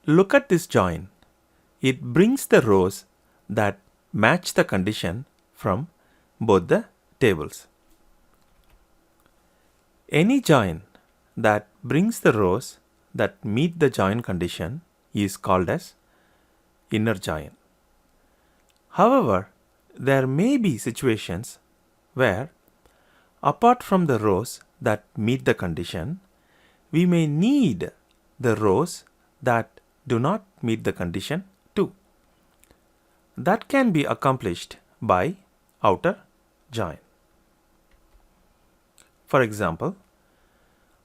look at this join. It brings the rows that match the condition from both the tables. Any join that brings the rows that meet the join condition is called as inner join. However, there may be situations where, apart from the rows that meet the condition, we may need the rows that do not meet the condition too. That can be accomplished by outer join. For example,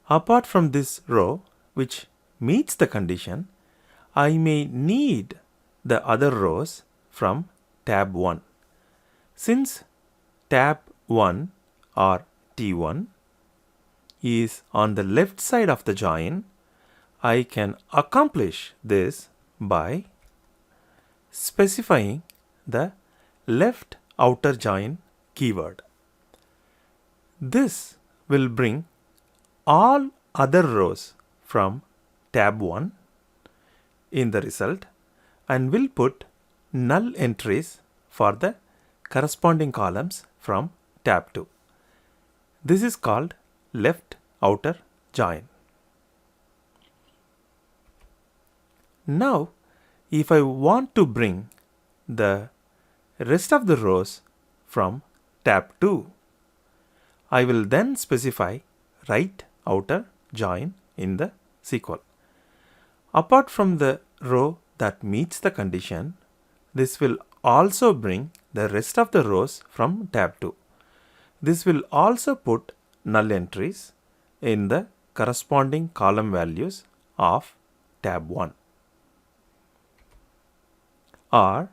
apart from this row which meets the condition, I may need the other rows from tab 1. Since tab 1 or T1 is on the left side of the join, I can accomplish this by specifying the left outer join keyword. This will bring all other rows from tab 1 in the result and will put null entries for the corresponding columns from tab 2. This is called left outer join. Now, if I want to bring the rest of the rows from tab 2, I will then specify right outer join in the SQL. Apart from the row that meets the condition, this will also bring the rest of the rows from tab 2. This will also put null entries in the corresponding column values of tab 1. Or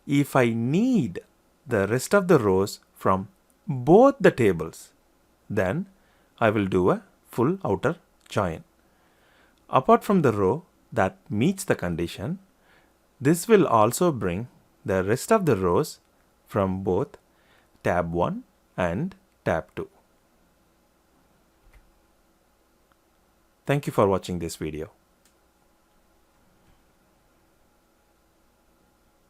if I need the rest of the rows from both the tables, then I will do a full outer join. Apart from the row that meets the condition, this will also bring the rest of the rows from both tab 1 and tab 2. Thank you for watching this video.